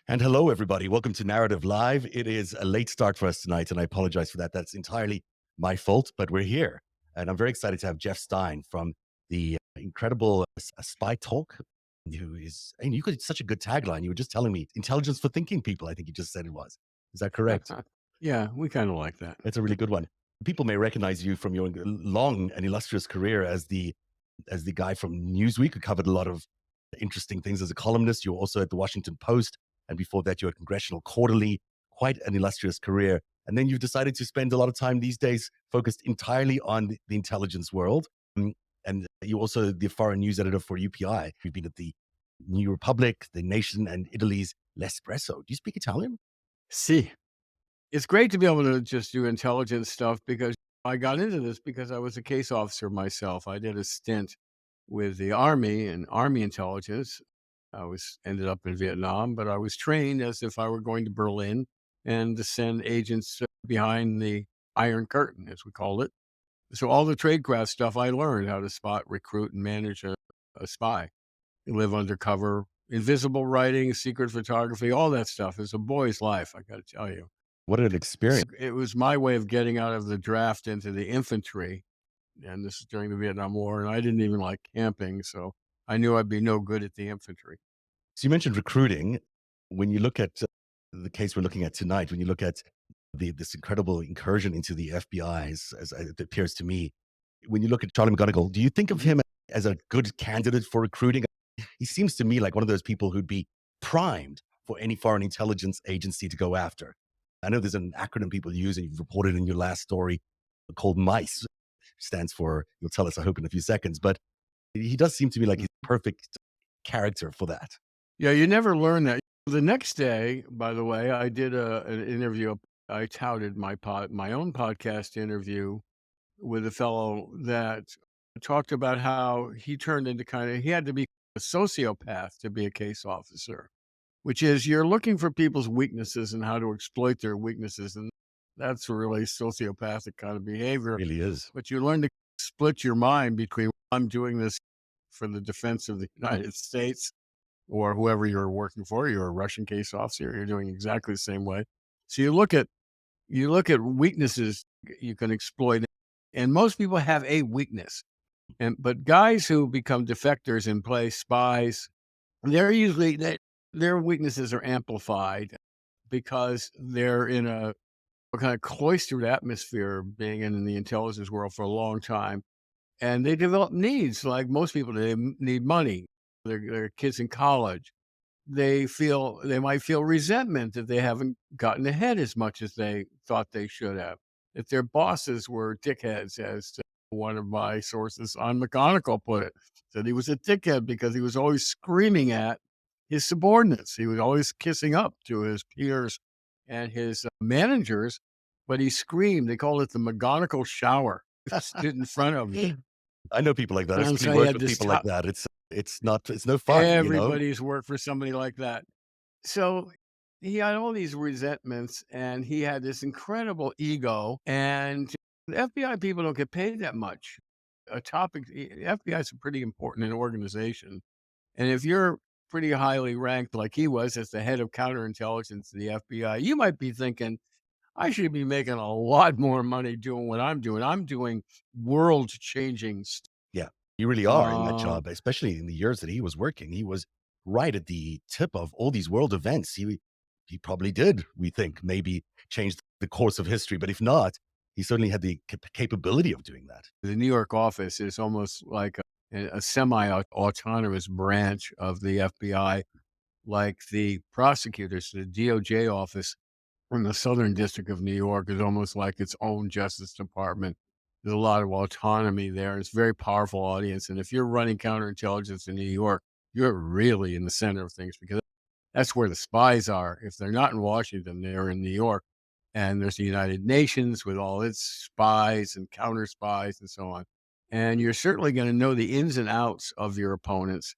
And hello, everybody. Welcome to Narrative Live. It is a late start for us tonight, and I apologize for that. That's entirely my fault, but we're here. And I'm very excited to have Jeff Stein from the incredible Spy Talk, who is, and you could, such a good tagline. You were just telling me, intelligence for thinking people, I think you just said it was. Is that correct? Yeah, we kind of like that. That's a really good one. People may recognize you from your long and illustrious career as the guy from Newsweek who covered a lot of interesting things as a columnist. You were also at the Washington Post, and before that, you were at Congressional Quarterly. Quite an illustrious career. And then you've decided to spend a lot of time these days focused entirely on the intelligence world. And you're also the foreign news editor for UPI. You've been at the New Republic, the Nation, and Italy's L'Espresso. Do you speak Italian? See, it's great to be able to just do intelligence stuff because I got into this because I was a case officer myself. I did a stint with the Army and Army intelligence. I was ended up in Vietnam, but I was trained as if I were going to Berlin and to send agents behind the Iron Curtain, as we called it. So all the tradecraft stuff I learned how to spot, recruit, and manage a spy, live undercover, invisible writing, secret photography, all that stuff is a boy's life, I got to tell you. What an experience. It was my way of getting out of the draft into the infantry, and this is during the Vietnam War, and I didn't even like camping, so I knew I'd be no good at the infantry. So you mentioned recruiting. When you look at the case we're looking at tonight, when you look at this incredible incursion into the FBI, as it appears to me, when you look at Charlie McGonigal, do you think of him as a good candidate for recruiting? He seems to me like one of those people who'd be primed for any foreign intelligence agency to go after. I know there's an acronym people use, and you've reported in your last story called MICE, stands for, you'll tell us, I hope, in a few seconds. But he does seem to me like he's the perfect character for that. Yeah, you never learn that. The next day, by the way, I did an interview. I touted my own podcast interview with a fellow that talked about how he turned into he had to be a sociopath to be a case officer, which is you're looking for people's weaknesses and how to exploit their weaknesses. And that's really sociopathic kind of behavior. Really is. But you learn to split your mind between I'm doing this for the defense of the United States or whoever you're working for. You're a Russian case officer. You're doing exactly the same way. So you look at weaknesses you can exploit, and most people have a weakness. But guys who become defectors and play spies, they're usually their weaknesses are amplified because they're in a kind of cloistered atmosphere, being in the intelligence world for a long time, and they develop needs like most people. They need money. They're kids in college. They might feel resentment that they haven't gotten ahead as much as they thought they should have. If their bosses were dickheads, as one of my sources on McGonigal put it, said he was a dickhead because he was always screaming at his subordinates. He was always kissing up to his peers and his managers, but he screamed. They called it the McGonigal shower. He stood in front of you. I know people like that. I And actually so he worked had with this people like top. that. It's no fun, you know? Everybody's worked for somebody like that. So he had all these resentments and he had this incredible ego. And the FBI people don't get paid that much. The FBI is a pretty important organization. And if you're pretty highly ranked, like he was as the head of counterintelligence in the FBI, you might be thinking, I should be making a lot more money doing what I'm doing. I'm doing world changing stuff. Yeah, you really are in that job, especially in the years that he was working. He was right at the tip of all these world events. He probably did, we think, maybe change the course of history, but if not, he certainly had the capability of doing that. The New York office is almost like a semi-autonomous branch of the FBI, like the prosecutors, the DOJ office in the Southern District of New York is almost like its own Justice Department. There's a lot of autonomy there. It's a very powerful audience. And if you're running counterintelligence in New York, you're really in the center of things because that's where the spies are. If they're not in Washington, they're in New York. And there's the United Nations with all its spies and counter spies and so on. And you're certainly going to know the ins and outs of your opponents.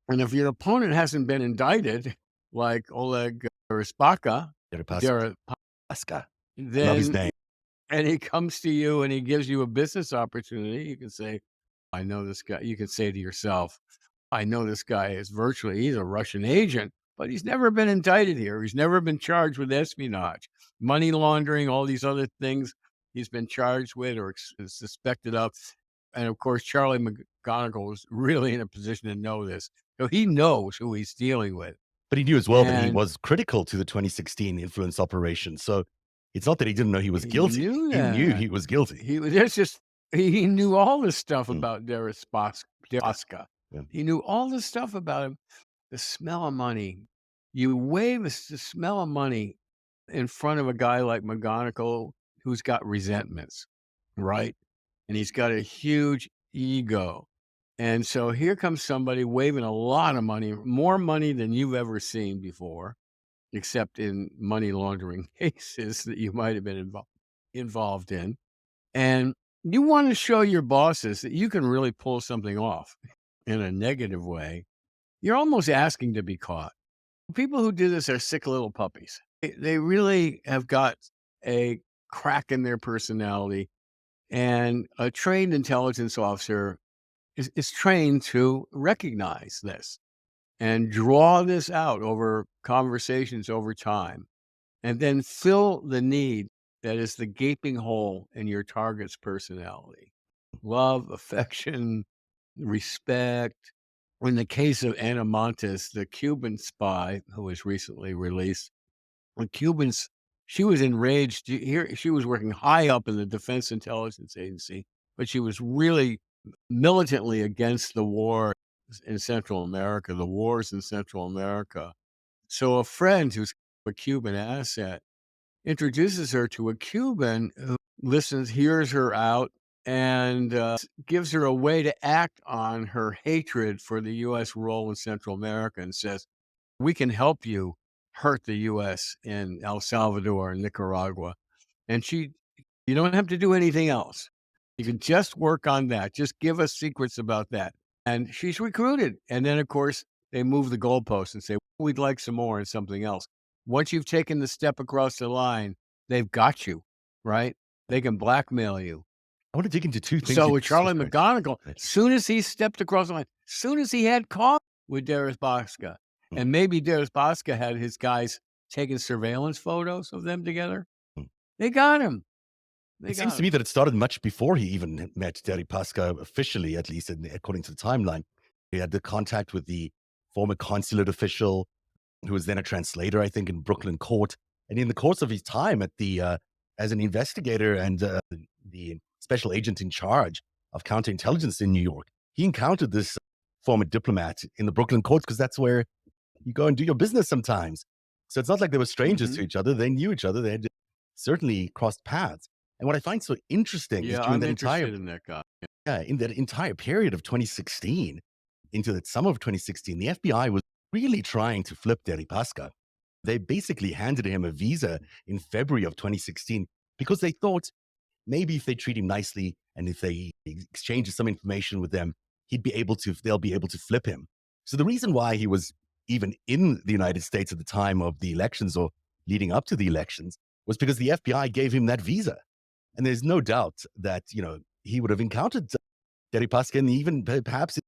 And if your opponent hasn't been indicted, like Oleg Deripaska, Deripaska. Love his then name. and he comes to you and he gives you a business opportunity, you can say, I know this guy. You can say to yourself, I know this guy is he's a Russian agent, but he's never been indicted here. He's never been charged with espionage, money laundering, all these other things he's been charged with or suspected of. And of course, Charlie McGonigal was really in a position to know this. So he knows who he's dealing with. But he knew as well that he And was critical to the 2016 influence operation. So it's not that he didn't know he was he guilty. knew He knew that. he was guilty. He was that's just he knew all this stuff Mm, about Deripaska. yeah. He knew all this stuff about him. The smell of money. You wave the smell of money in front of a guy like McGonigal who's got resentments, right? And he's got a huge ego. And so here comes somebody waving a lot of money, more money than you've ever seen before, except in money laundering cases that you might have been involved in. And you want to show your bosses that you can really pull something off in a negative way. You're almost asking to be caught. People who do this are sick little puppies. They really have got a crack in their personality. And a trained intelligence officer is trained to recognize this and draw this out over conversations over time, and then fill the need that is the gaping hole in your target's personality. Love, affection, respect. In the case of Ana Montes, the Cuban spy who was recently released, the Cubans, she was enraged. Here, she was working high up in the Defense Intelligence Agency, but she was really militantly against the war in Central America, the wars in Central America. So a friend who's a Cuban asset introduces her to a Cuban who listens, hears her out, and gives her a way to act on her hatred for the U.S. role in Central America and says, we can help you hurt the U.S. in El Salvador and Nicaragua. And you don't have to do anything else. You can just work on that. Just give us secrets about that. And she's recruited. And then, of course, they move the goalposts and say, we'd like some more and something else. Once you've taken the step across the line, they've got you, right? They can blackmail you. I want to dig into two things. So with Charlie McGonigal, soon as he stepped across the line, soon as he had coffee with Deripaska, and maybe Deripaska had his guys taking surveillance photos of them together, they got him. It seems to me that it started much before he even met Deripaska officially, at least according to the timeline. He had the contact with the former consulate official, who was then a translator, I think, in Brooklyn court. And in the course of his time at the as an investigator and the special agent in charge of counterintelligence in New York, he encountered this former diplomat in the Brooklyn courts because that's where you go and do your business sometimes. So it's not like they were strangers to each other. They knew each other. They had certainly crossed paths. And what I find so interesting is during I'm that interested in that guy. in that entire period of 2016, into the summer of 2016, the FBI was really trying to flip Deripaska. They basically handed him a visa in February of 2016 because they thought maybe if they treat him nicely and if they exchange some information with them, they'll be able to flip him. So the reason why he was even in the United States at the time of the elections or leading up to the elections was because the FBI gave him that visa. And there's no doubt that, he would have encountered Deripaska and even perhaps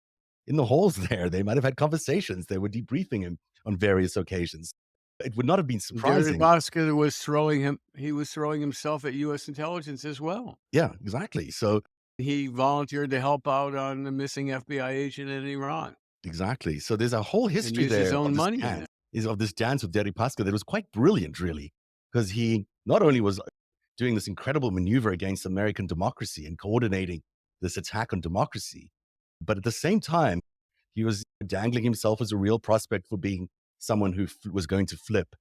in the halls there. They might have had conversations. They were debriefing him on various occasions. It would not have been surprising. Deripaska was throwing himself at U.S. intelligence as well. Yeah, exactly. So he volunteered to help out on the missing FBI agent in Iran. Exactly. So there's a whole history and there his own of money this dance with Deripaska that was quite brilliant, really, because he not only was doing this incredible maneuver against American democracy and coordinating this attack on democracy, but at the same time, he was dangling himself as a real prospect for being someone who was going to flip.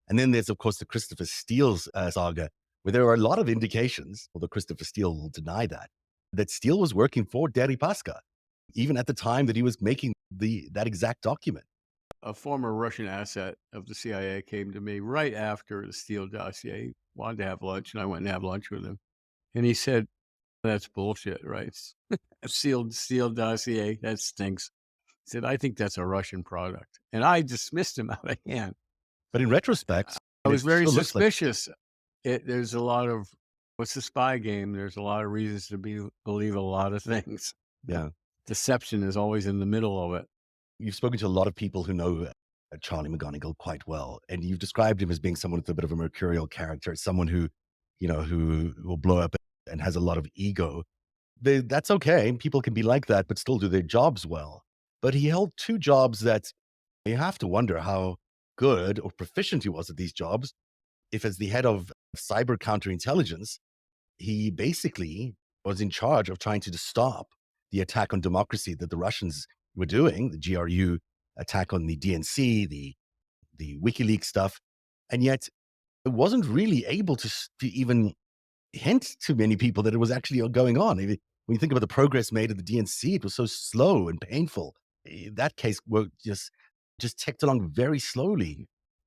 And then there's, of course, the Christopher Steele saga, where there are a lot of indications, although Christopher Steele will deny that Steele was working for Deripaska, even at the time that he was making that exact document. A former Russian asset of the CIA came to me right after the Steele dossier. He wanted to have lunch, and I went and have lunch with him. And he said, that's bullshit, right? Steele dossier, that stinks. He said, I think that's a Russian product. And I dismissed him out of hand. But in retrospect, I was very suspicious. There's a lot of, what's the spy game? There's a lot of reasons to believe a lot of things. Yeah. Deception is always in the middle of it. You've spoken to a lot of people who know Charlie McGonigal quite well, and you've described him as being someone with a bit of a mercurial character, someone who, who will blow up and has a lot of ego. That's okay. People can be like that, but still do their jobs well. But he held two jobs that you have to wonder how good or proficient he was at these jobs. If, as the head of cyber counterintelligence, he basically was in charge of trying to stop the attack on democracy that the Russians were doing, the GRU attack on the DNC, the WikiLeaks stuff, and yet it wasn't really able to even hint to many people that it was actually going on. When you think about the progress made at the DNC, it was so slow and painful. That case just ticked along very slowly.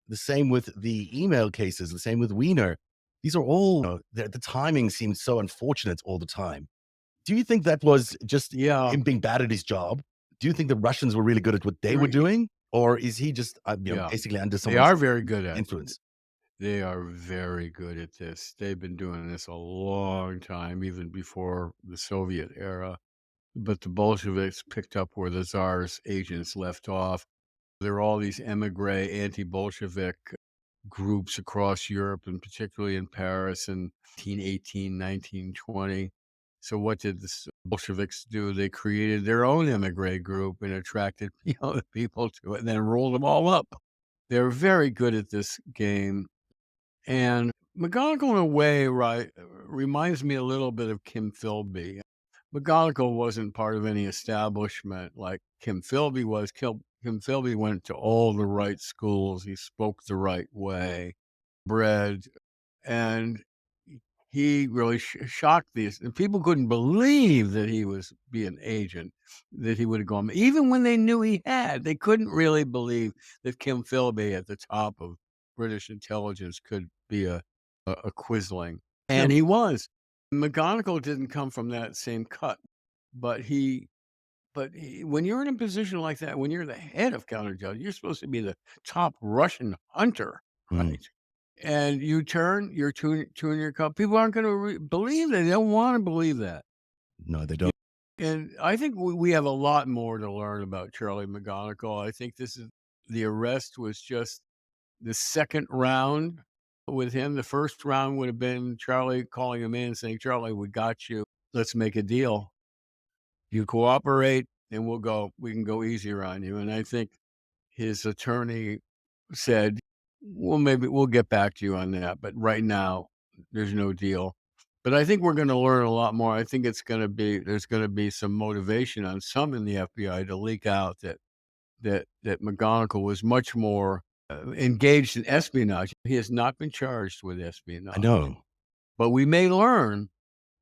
The same with the email cases, the same with Wiener. These are all, the timing seemed so unfortunate all the time. Do you think that was just Yeah. him being bad at his job? Do you think the Russians were really good at what they were You're doing? Or is he just, yeah. basically under They someone's are very good at it. influence? They are very good at this. They've been doing this a long time, even before the Soviet era. But the Bolsheviks picked up where the Tsar's agents left off. There are all these emigre anti-Bolshevik groups across Europe, and particularly in Paris in 1918, 1920. So what did the Bolsheviks do? They created their own emigre group and attracted the people to it and then rolled them all up. They're very good at this game. And McGonigal, in a way, right, reminds me a little bit of Kim Philby. McGonigal wasn't part of any establishment like Kim Philby was. Kim Philby went to all the right schools. He spoke the right way, bred, and he really shocked these. And people couldn't believe that he was be an agent, that he would have gone. Even when they knew he had, they couldn't really believe that Kim Philby at the top of British intelligence could be a quisling. Yeah. And he was. McGonigal didn't come from that same cut, but when you're in a position like that, when you're the head of counterintelligence, you're supposed to be the top Russian hunter, Mm. right? And you're tuning your cup. People aren't going to believe that. They don't want to believe that. No, they don't. And I think we have a lot more to learn about Charlie McGonigal. I think the arrest was just the second round with him. The first round would have been Charlie calling him in and saying, "Charlie, we got you. Let's make a deal. You cooperate and we can go easier on you." And I think his attorney said, "Well, maybe we'll get back to you on that, but right now there's no deal." But I think we're going to learn a lot more. I think there's going to be some motivation on some in the FBI to leak out that McGonigal was much more engaged in espionage. He has not been charged with I espionage, know. but we may learn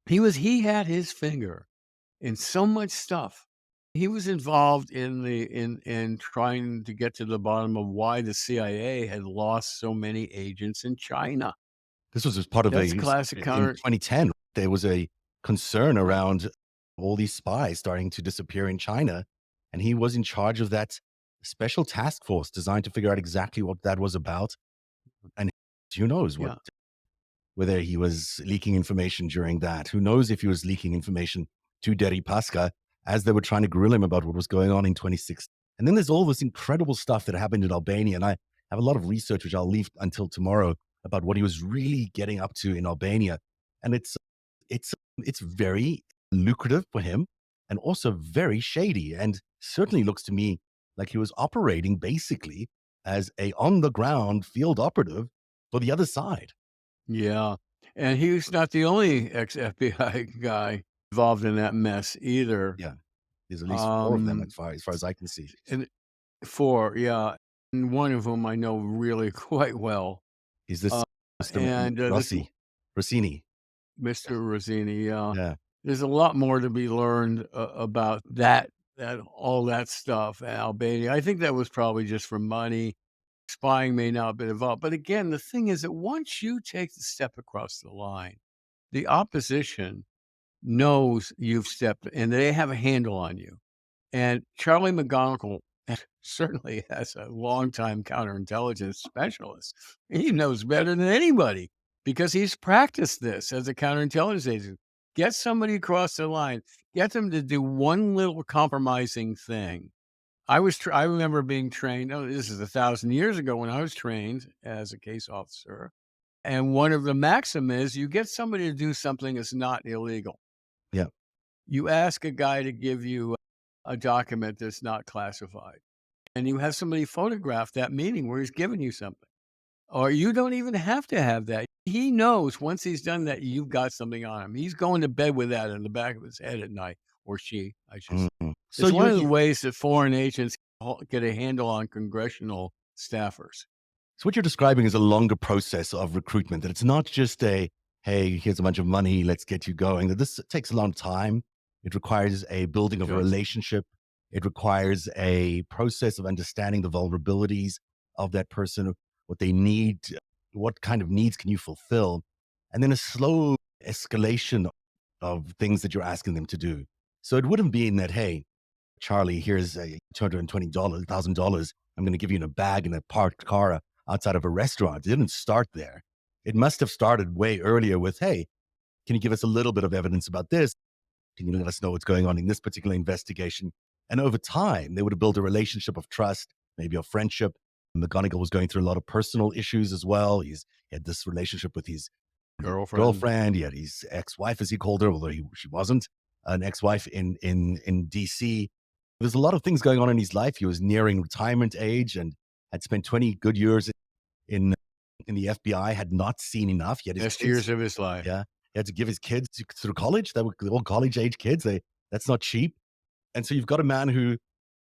he had his finger in so much stuff. He was involved in trying to get to the bottom of why the CIA had lost so many agents in China. This was as part of That's classic in counter. 2010, there was a concern around all these spies starting to disappear in China, and he was in charge of that special task force designed to figure out exactly what that was about, and who knows Yeah. whether he was leaking information during that. Who knows if he was leaking information to Deripaska as they were trying to grill him about what was going on in 26. And then there's all this incredible stuff that happened in Albania. And I have a lot of research, which I'll leave until tomorrow, about what he was really getting up to in Albania. And it's very lucrative for him and also very shady. And certainly looks to me like he was operating basically as a on the ground field operative for the other side. Yeah. And he's not the only ex-FBI guy involved in that mess either. Yeah. There's at least 4 of them Um, as far as I can see. and 4, yeah, and one of whom I know really quite well. Is this Uh, Mr. and, this Rossini? Mr. Rosini, yeah. Yeah. There's a lot more to be learned about that all that stuff, Albania. I think that was probably just for money. Spying may not have been involved, but again, the thing is that once you take the step across the line, the opposition knows you've stepped and they have a handle on you. And Charlie McGonigal certainly has a longtime counterintelligence specialist. He knows better than anybody because he's practiced this as a counterintelligence agent. Get somebody across the line, get them to do one little compromising thing, I remember being trained. Oh, this is 1,000 years ago when I was trained as a case officer. And one of the maxim is you get somebody to do something that's not illegal. Yeah. You ask a guy to give you a document that's not classified, and you have somebody photograph that meeting where he's giving you something. Or you don't even have to have that. He knows once he's done that, you've got something on him. He's going to bed with that in the back of his head at night, or she, I should say. Mhm. So It's one of the you ways that foreign agents get a handle on congressional staffers. So what you're describing is a longer process of recruitment, that it's not just a, hey, here's a bunch of money, let's get you going. That this takes a long time. It requires a building of a Does. relationship. It requires a process of understanding the vulnerabilities of that person, what they need, what kind of needs can you fulfill, and then a slow escalation of things that you're asking them to do. So it wouldn't be in that, hey, Charlie, here's a $220,000. I'm going to give you in a bag in a parked car outside of a restaurant. It didn't start there. It must have started way earlier with, hey, can you give us a little bit of evidence about this? Can you let us know what's going on in this particular investigation? And over time, they would have built a relationship of trust, maybe a friendship. McGonigal was going through a lot of personal issues as well. He had this relationship with his Girlfriend. girlfriend. He had his ex-wife, as he called her, although she wasn't an ex-wife in DC. There's a lot of things going on in his life. He was nearing retirement age and had spent 20 good years in in the FBI, had not seen enough. He had his Best kids. years of his life. Yeah. He had to give his kids through college. They were all college age kids. That's not cheap. And so you've got a man who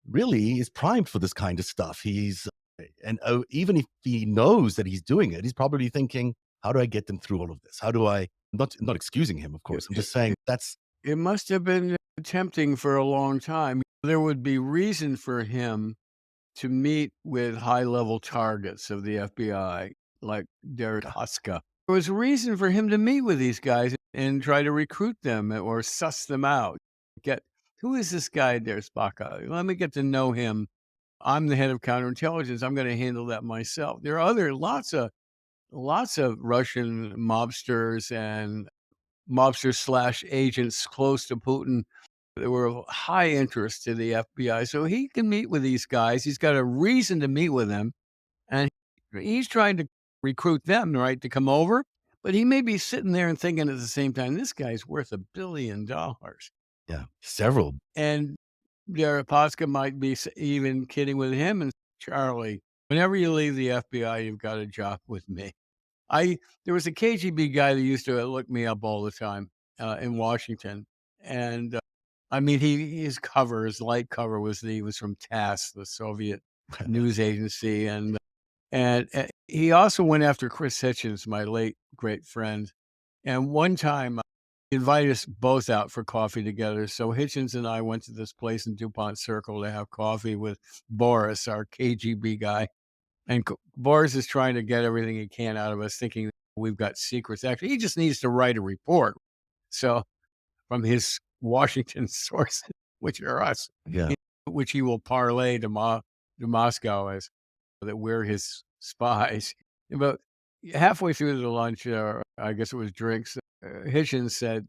really is primed for this kind of stuff. Even if he knows that he's doing it, he's probably thinking, how do I get them through all of this? How do I, not excusing him, of It, course. I'm it, just saying that's, it must have been tempting for a long time. There would be reason for him to meet with high-level targets of the FBI, like Derek yeah, Haska. There was reason for him to meet with these guys and try to recruit them or suss them out. Get who is this guy, Der Spaka? Let me get to know him. I'm the head of counterintelligence. I'm going to handle that myself. There are lots of Russian mobsters and mobsters slash agents close to Putin that were of high interest to the FBI. So he can meet with these guys. He's got a reason to meet with them. And he's trying to recruit them, right, to come over. But he may be sitting there and thinking at the same time, this guy's worth $1 billion. yeah, several. And Deripaska might be even kidding with him and Charlie, whenever you leave the FBI, you've got a job with me. There was a KGB guy that used to look me up all the time in Washington, and I mean, his light cover was from TASS, the Soviet news agency, and he also went after Chris Hitchens, my late great friend. And one time, he invited us both out for coffee together. So Hitchens and I went to this place in DuPont Circle to have coffee with Boris, our KGB guy. And Boris is trying to get everything he can out of us, thinking we've got secrets. Actually, he just needs to write a report. So from his Washington sources, which are us, Yeah. which he will parlay to Moscow as that we're his spies. But halfway through the lunch, I guess it was drinks, Hitchens said,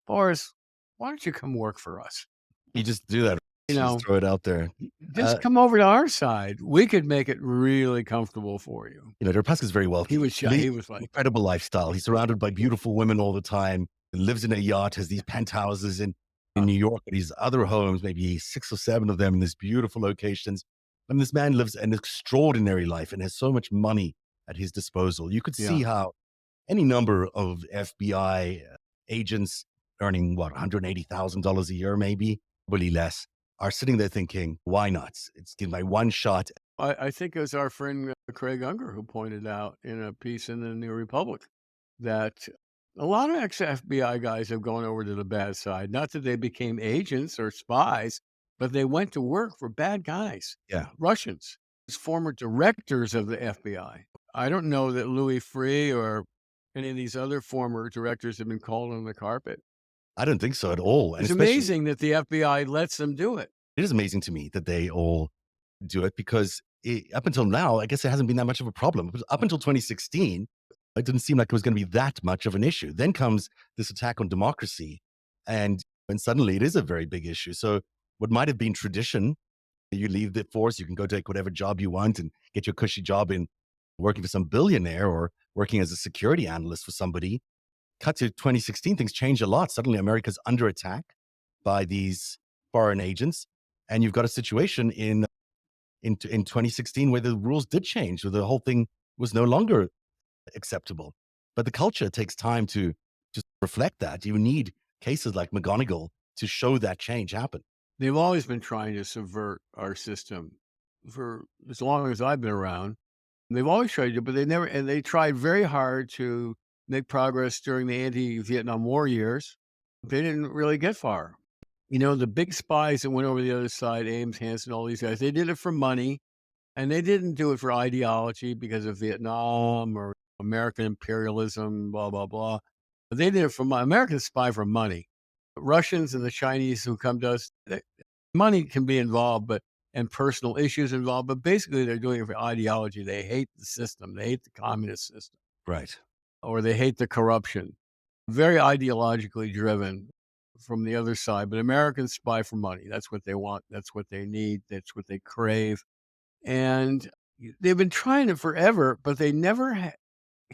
"Boris, why don't you come work for us? You just do that. You Just know, throw it out there. just come over to our side. We could make it really comfortable for you." Deripaska is very He wealthy. was shy. He was like, Incredible lifestyle. He's surrounded by beautiful women all the time. Lives in a yacht. Has these penthouses in New York. And these other homes, maybe 6 or 7 of them in these beautiful locations. And this man lives an extraordinary life and has so much money at his disposal. You could yeah. see how any number of FBI agents earning what $180,000 a year, maybe, probably less, are sitting there thinking, "Why not? It's my one shot." I think it was our friend Craig Unger who pointed out in a piece in the New Republic that a lot of ex-FBI guys have gone over to the bad side. Not that they became agents or spies, but they went to work for bad guys, Yeah, Russians, as former directors of the FBI. I don't know that Louis Freeh or any of these other former directors have been called on the carpet. I don't think so at all. And It's especially, amazing that the FBI lets them do it. it is amazing to me that they all do it because up until now, I guess it hasn't been that much of a problem. But up until 2016, it didn't seem like it was going to be that much of an issue. Then comes this attack on democracy, and suddenly it is a very big issue. So what might have been tradition You leave the force, you can go take whatever job you want and get your cushy job in working for some billionaire or working as a security analyst for somebody. Cut to 2016, things change a lot. Suddenly, America's under attack by these foreign agents, and you've got a situation in 2016 where the rules did change, where the whole thing was no longer acceptable. But the culture takes time to just reflect that. You need cases like McGonigal to show that change happen. They've always been trying to subvert our system for as long as I've been around. They've always tried to, but they tried very hard to make progress during the anti-Vietnam War years. They didn't really get far. The big spies that went over the other side, Ames, Hansen, all these guys, they did it for money, and they didn't do it for ideology because of Vietnam or American imperialism, blah, blah, blah. But they did it for money. Americans spy for money. Russians and the Chinese who come to us, money can be involved, and personal issues involved, but basically they're doing it for ideology. They hate the system. They hate the communist system, Right. or they hate the corruption. Very ideologically driven from the other side, but Americans spy for money. That's what they want. That's what they need. That's what they crave. And they've been trying it forever, but they never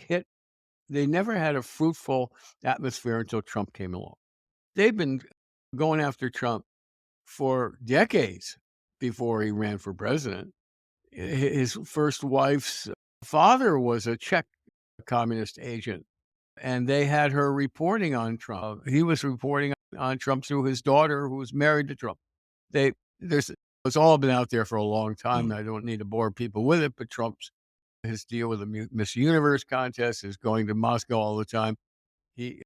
they never had a fruitful atmosphere until Trump came along. They've been going after Trump for decades before he ran for president. His first wife's father was a Czech communist agent, and they had her reporting on Trump. He was reporting on Trump through his daughter, who was married to Trump. It's all been out there for a long time. Mm. I don't need to bore people with it, but his deal with the Miss Universe contest, is going to Moscow all the time. He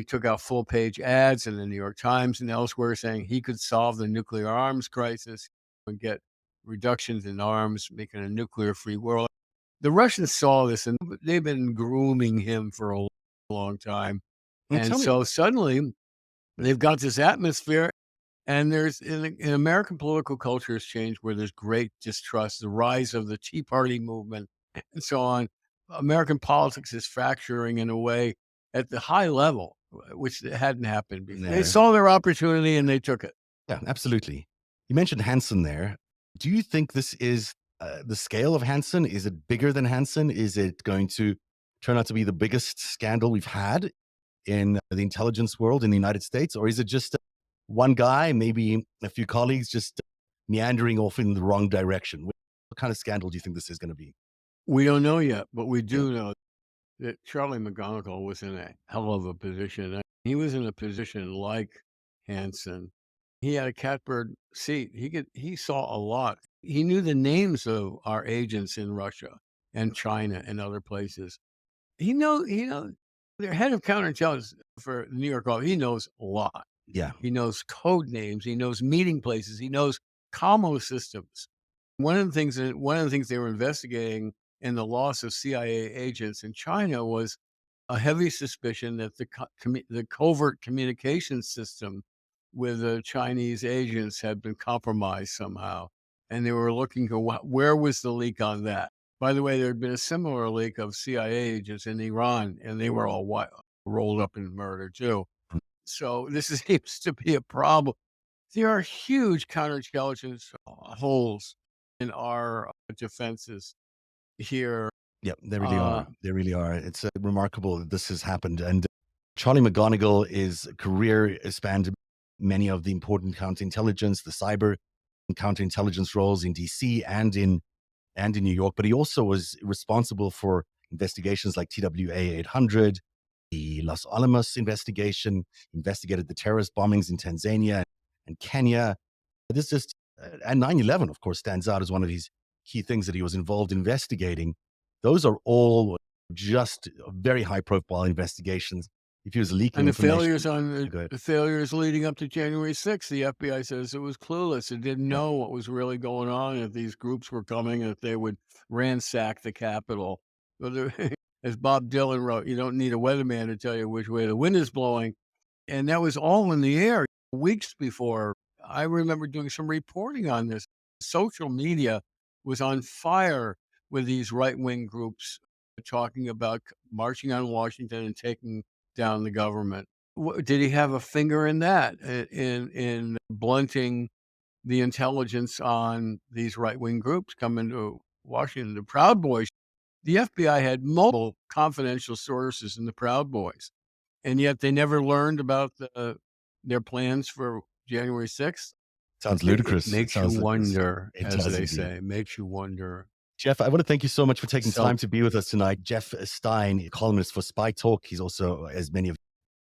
took out full page ads in the New York Times and elsewhere saying he could solve the nuclear arms crisis and get reductions in arms, making a nuclear free world. The Russians saw this, and they've been grooming him for a long time. And And tell me, so suddenly they've got this atmosphere, and there's in American political culture has changed where there's great distrust, the rise of the Tea Party movement, and so on. American politics is fracturing in a way at the high level, which hadn't happened before. They no. saw their opportunity and they took it. Yeah, absolutely. You mentioned Hansen there. Do you think this is the scale of Hansen? Is it bigger than Hansen? Is it going to turn out to be the biggest scandal we've had in the intelligence world in the United States? Or is it just one guy, maybe a few colleagues just meandering off in the wrong direction? What kind of scandal do you think this is going to be? We don't know yet, but we Yeah. do know that Charlie McGonigal was in a hell of a position. He was in a position like Hansen. He had a catbird seat. He saw a lot. He knew the names of our agents in Russia and China and other places. Their head of counterintelligence for New York office, he knows a lot. Yeah. He knows code names. He knows meeting places. He knows commo systems. One of the things they were investigating in the loss of CIA agents in China was a heavy suspicion that the covert communication system with the Chinese agents had been compromised somehow, and they were looking to where was the leak on that. By the way, there had been a similar leak of CIA agents in Iran, and they were all rolled up in murder too. So this seems to be a problem. There are huge counterintelligence holes in our defenses here. Yeah, they really Uh, are. They really are. It's remarkable that this has happened. And Charlie McGonigal is career spanned many of the important counterintelligence, the cyber and counterintelligence roles in DC and in New York. But he also was responsible for investigations like TWA 800, the Los Alamos investigation, investigated the terrorist bombings in Tanzania and Kenya. This just and 9/11, of course, stands out as one of these key things that he was involved investigating. Those are all just very high profile investigations. If he was leaking and information, go ahead. the failures leading up to January 6th, the FBI says it was clueless. It didn't Yeah. know what was really going on, if these groups were coming, and if they would ransack the Capitol. But as Bob Dylan wrote, you don't need a weatherman to tell you which way the wind is blowing. And that was all in the air weeks before. I remember doing some reporting on this. Social media was on fire with these right-wing groups talking about marching on Washington and taking down the government. Did he have a finger in that, in blunting the intelligence on these right-wing groups coming to Washington. The Proud Boys, the FBI had multiple confidential sources in the Proud Boys, and yet they never learned about their plans for January 6th. Sounds It ludicrous. It makes you sounds ludicrous. wonder, It as does they indeed. say, makes you wonder. Jeff, I want to thank you so much for taking So time to be with us tonight. Jeff Stein, a columnist for Spy Talk. He's also, as many of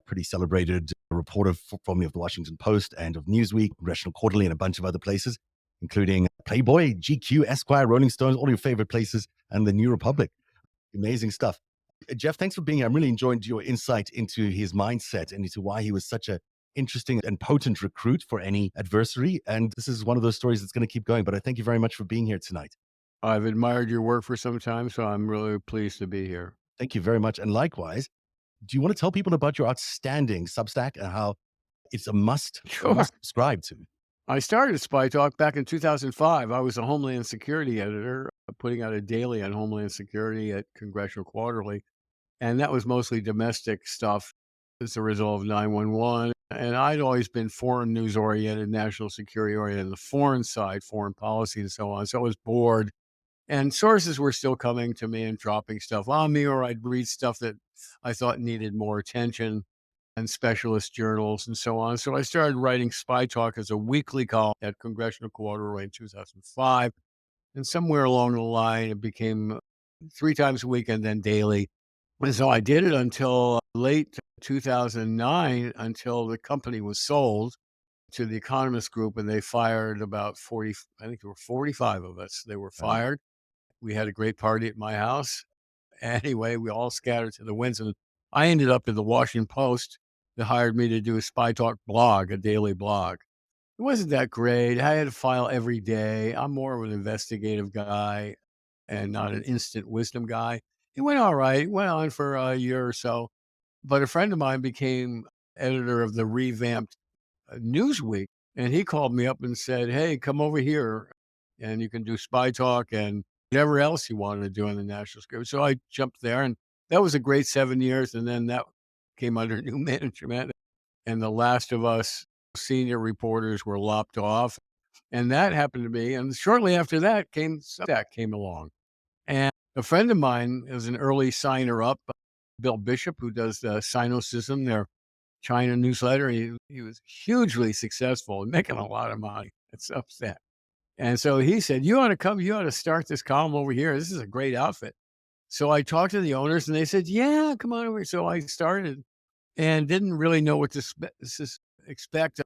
pretty celebrated reporter formerly of the Washington Post and of Newsweek, Congressional Quarterly, and a bunch of other places, including Playboy, GQ, Esquire, Rolling Stones, all your favorite places, and the New Republic. Amazing stuff. Jeff, thanks for being here. I'm really enjoying your insight into his mindset and into why he was such a interesting and potent recruit for any adversary. And this is one of those stories that's going to keep going. But I thank you very much for being here tonight. I've admired your work for some time, so I'm really pleased to be here. Thank you very much. And likewise, do you want to tell people about your outstanding Substack and how it's a must subscribe to? I started Spy Talk back in 2005. I was a Homeland Security editor, putting out a daily on Homeland Security at Congressional Quarterly. And that was mostly domestic stuff as a result of 9/11. And I'd always been foreign news oriented, national security oriented, the foreign side, foreign policy, and so on. So I was bored. And sources were still coming to me and dropping stuff on me, or I'd read stuff that I thought needed more attention and specialist journals and so on. So I started writing Spy Talk as a weekly column at Congressional Quarterly in 2005. And somewhere along the line, it became 3 times a week and then daily. And so I did it until late 2009, until the company was sold to the Economist Group, and they fired about 40, I think there were 45 of us. They were fired. We had a great party at my house. Anyway, we all scattered to the winds, and I ended up in the Washington Post. They hired me to do a Spy Talk blog, a daily blog. It wasn't that great. I had to file every day. I'm more of an investigative guy and not an instant wisdom guy. It went all right. It went on for a year or so. But a friend of mine became editor of the revamped Newsweek, and he called me up and said, "Hey, come over here, and you can do Spy Talk and whatever else you wanted to do in the national security." So I jumped there, and that was a great 7 years. And then that came under new management, and the last of us senior reporters were lopped off. And that happened to me. And shortly after that came along. And a friend of mine is an early signer up, Bill Bishop, who does the Sinocism, their China newsletter. He was hugely successful and making a lot of money. It's upset. And so he said, you ought to start this column over here. This is a great outfit. So I talked to the owners and they said, yeah, come on over here. So I started and didn't really know what to expect.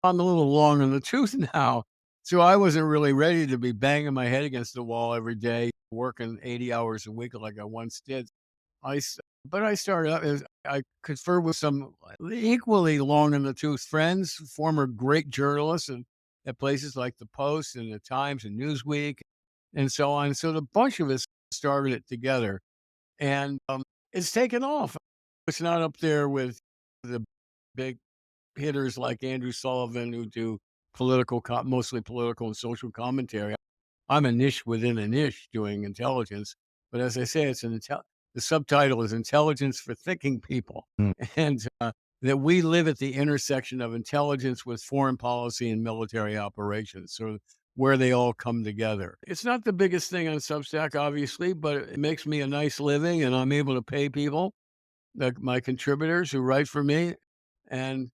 I'm a little long in the tooth now. So I wasn't really ready to be banging my head against the wall every day, working 80 hours a week like I once did. But I started out, I conferred with some equally long in the tooth friends, former great journalists at places like the Post and the Times and Newsweek and so on. So the bunch of us started it together, and it's taken off. It's not up there with the big hitters like Andrew Sullivan, who do mostly political and social commentary. I'm a niche within a niche doing intelligence, but as I say, the subtitle is Intelligence for Thinking People, and that we live at the intersection of intelligence with foreign policy and military operations, so where they all come together. It's not the biggest thing on Substack, obviously, but it makes me a nice living, and I'm able to pay people, my contributors who write for me, and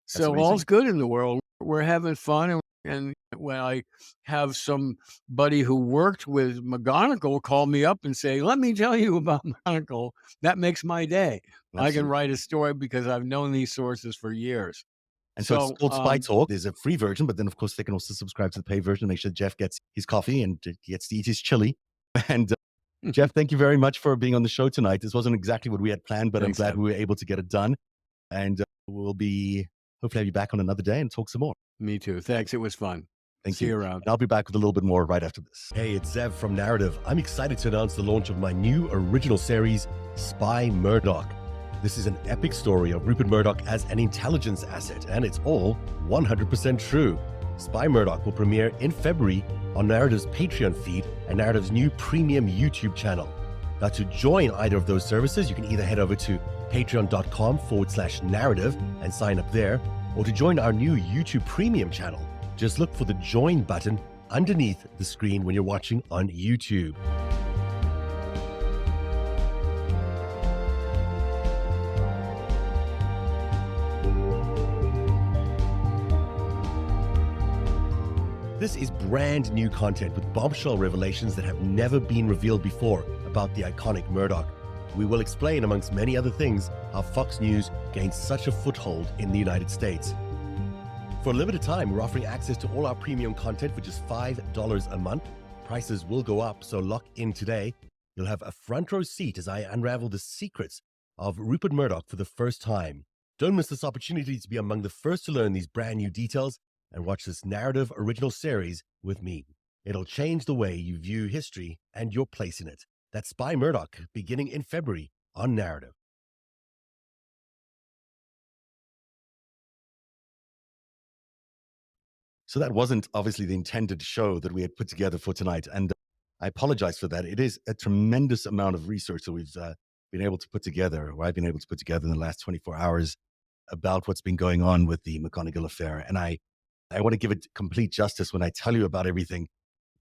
so all's good in the world. We're having fun, and when I have somebody who worked with McGonigal call me up and say, let me tell you about McGonigal, that makes my day. Absolutely. I can write a story because I've known these sources for years. And so it's called Spy Talk. There's a free version, but then, of course, they can also subscribe to the paid version to make sure Jeff gets his coffee and gets to eat his chili. And Jeff, thank you very much for being on the show tonight. This wasn't exactly what we had planned, but Thanks, I'm glad we were able to get it done. And we'll be hopefully have you back on another day and talk some more. Me too. Thanks. It was fun. See you around. And I'll be back with a little bit more right after this. Hey, it's Zev from Narativ. I'm excited to announce the launch of my new original series, Spy Murdoch. This is an epic story of Rupert Murdoch as an intelligence asset, and it's all 100% true. Spy Murdoch will premiere in February on Narativ's Patreon feed and Narativ's new premium YouTube channel. Now, to join either of those services, you can either head over to patreon.com/narrative and sign up there, or to join our new YouTube premium channel, Just look for the join button underneath the screen when you're watching on YouTube. This is brand new content with bombshell revelations that have never been revealed before about the iconic Murdoch. We will explain, amongst many other things, how Fox News gained such a foothold in the United States. For a limited time, we're offering access to all our premium content for just $5 a month. Prices will go up, so lock in today. You'll have a front row seat as I unravel the secrets of Rupert Murdoch for the first time. Don't miss this opportunity to be among the first to learn these brand new details and watch this narrative original series with me. It'll change the way you view history and your place in it. That's Spy Murdoch, beginning in February on Narativ. So that wasn't obviously the intended show that we had put together for tonight. And I apologize for that. It is a tremendous amount of research that we've been able to put together, or I've been able to put together in the last 24 hours about what's been going on with the McGonigal affair. And I want to give it complete justice when I tell you about everything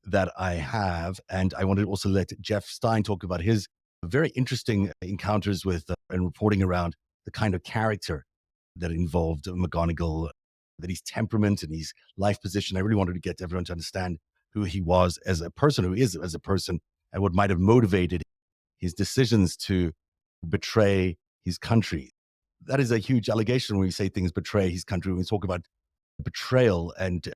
that I have. And I want to also let Jeff Stein talk about his very interesting encounters with and reporting around the kind of character that involved McGonigal, that his temperament and his life position. I really wanted to get everyone to understand who he was as a person, who is as a person, and what might have motivated his decisions to betray his country. That is a huge allegation when we say things betray his country, when we talk about betrayal and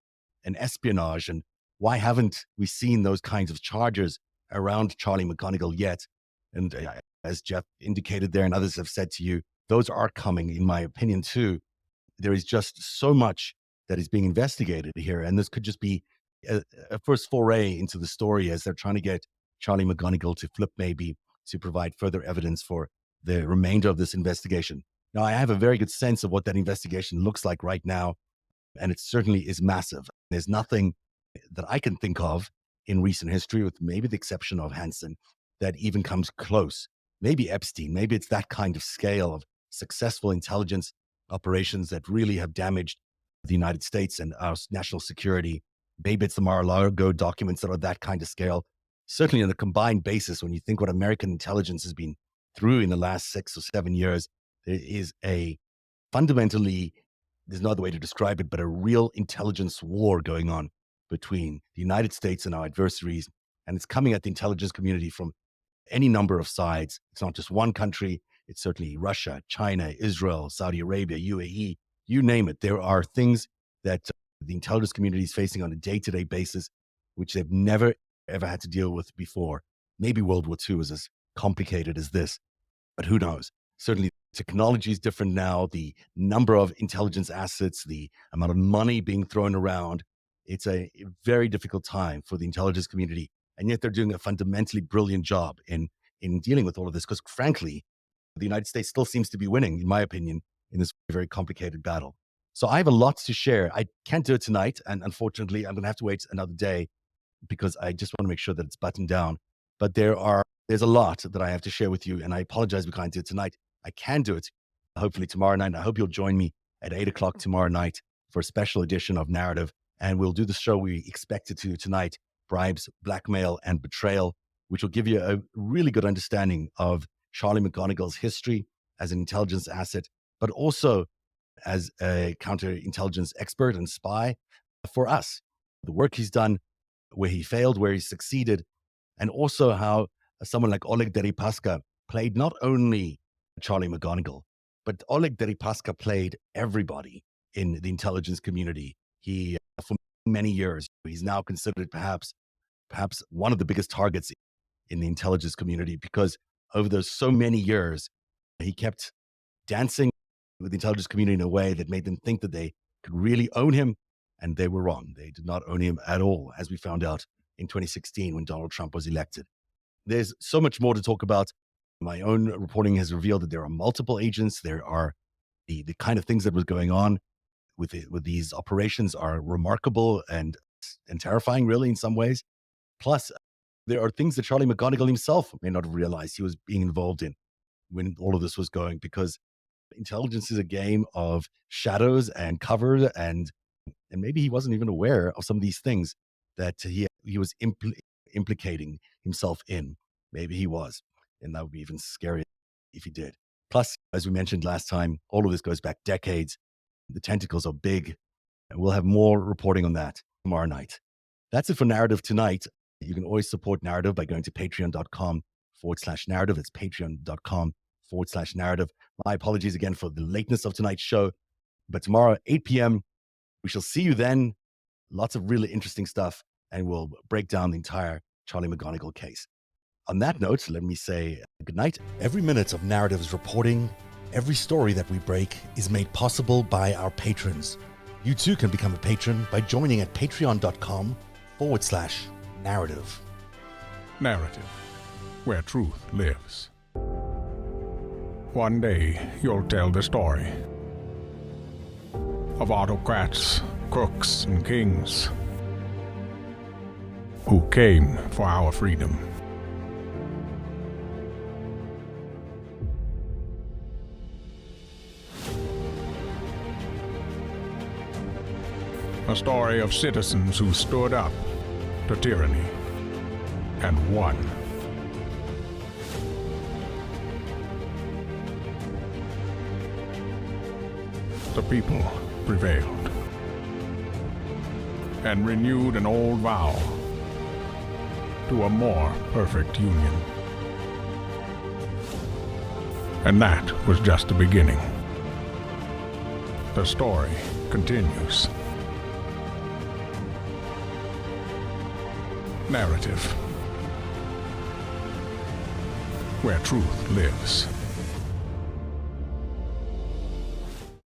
espionage. And why haven't we seen those kinds of charges around Charlie McGonigal yet? And as Jeff indicated there, and others have said to you, those are coming, in my opinion, too. There is just so much that is being investigated here. And this could just be a first foray into the story as they're trying to get Charlie McGonigal to flip, maybe to provide further evidence for the remainder of this investigation. Now, I have a very good sense of what that investigation looks like right now, and it certainly is massive. There's nothing that I can think of in recent history, with maybe the exception of Hansen, that even comes close. Maybe Epstein, maybe it's that kind of scale of successful intelligence operations that really have damaged the United States and our national security. Maybe it's the Mar-a-Lago documents that are that kind of scale. Certainly on a combined basis, when you think what American intelligence has been through in the last 6 or 7 years, there is a fundamentally, there's no other way to describe it, but a real intelligence war going on between the United States and our adversaries. And it's coming at the intelligence community from any number of sides. It's not just one country. It's certainly Russia, China, Israel, Saudi Arabia, UAE, you name it. There are things that the intelligence community is facing on a day-to-day basis, which they've never, ever had to deal with before. Maybe World War II is as complicated as this, but who knows? Certainly technology is different now. The number of intelligence assets, the amount of money being thrown around. It's a very difficult time for the intelligence community. And yet they're doing a fundamentally brilliant job in dealing with all of this, because frankly, the United States still seems to be winning, in my opinion, in this very complicated battle. So I have a lot to share. I can't do it tonight, and unfortunately, I'm going to have to wait another day because I just want to make sure that it's buttoned down. But there's a lot that I have to share with you, and I apologize we can't do it tonight. I can do it hopefully tomorrow night. I hope you'll join me at 8 o'clock tomorrow night for a special edition of Narativ, and we'll do the show we expected to tonight, Bribes, Blackmail, and Betrayal, which will give you a really good understanding of Charlie McGonigal's history as an intelligence asset, but also as a counterintelligence expert and spy for us. The work he's done, where he failed, where he succeeded, and also how someone like Oleg Deripaska played not only Charlie McGonigal, but Oleg Deripaska played everybody in the intelligence community. He, for many years, he's now considered perhaps one of the biggest targets in the intelligence community, because over those so many years, he kept dancing with the intelligence community in a way that made them think that they could really own him, and they were wrong. They did not own him at all, as we found out in 2016 when Donald Trump was elected. There's so much more to talk about. My own reporting has revealed that there are multiple agents. There are the kind of things that was going on with these operations are remarkable and terrifying, really, in some ways. Plus, there are things that Charlie McGonigal himself may not have realized he was being involved in when all of this was going, because intelligence is a game of shadows and cover and And maybe he wasn't even aware of some of these things that he was implicating himself in. Maybe he was. And that would be even scarier if he did. Plus, as we mentioned last time, all of this goes back decades. The tentacles are big. And we'll have more reporting on that tomorrow night. That's it for Narativ tonight. You can always support Narativ by going to patreon.com/Narativ. It's patreon.com/Narativ. My apologies again for the lateness of tonight's show. But tomorrow, 8 p.m., we shall see you then. Lots of really interesting stuff, and we'll break down the entire Charlie McGonigal case. On that note, let me say good night. Every minute of Narativ's reporting, every story that we break is made possible by our patrons. You too can become a patron by joining at patreon.com/Narativ. Narativ, where truth lives. One day, you'll tell the story of autocrats, crooks, and kings who came for our freedom. A story of citizens who stood up to tyranny and won. The people prevailed and renewed an old vow to a more perfect union. And that was just the beginning. The story continues. Narativ, where truth lives.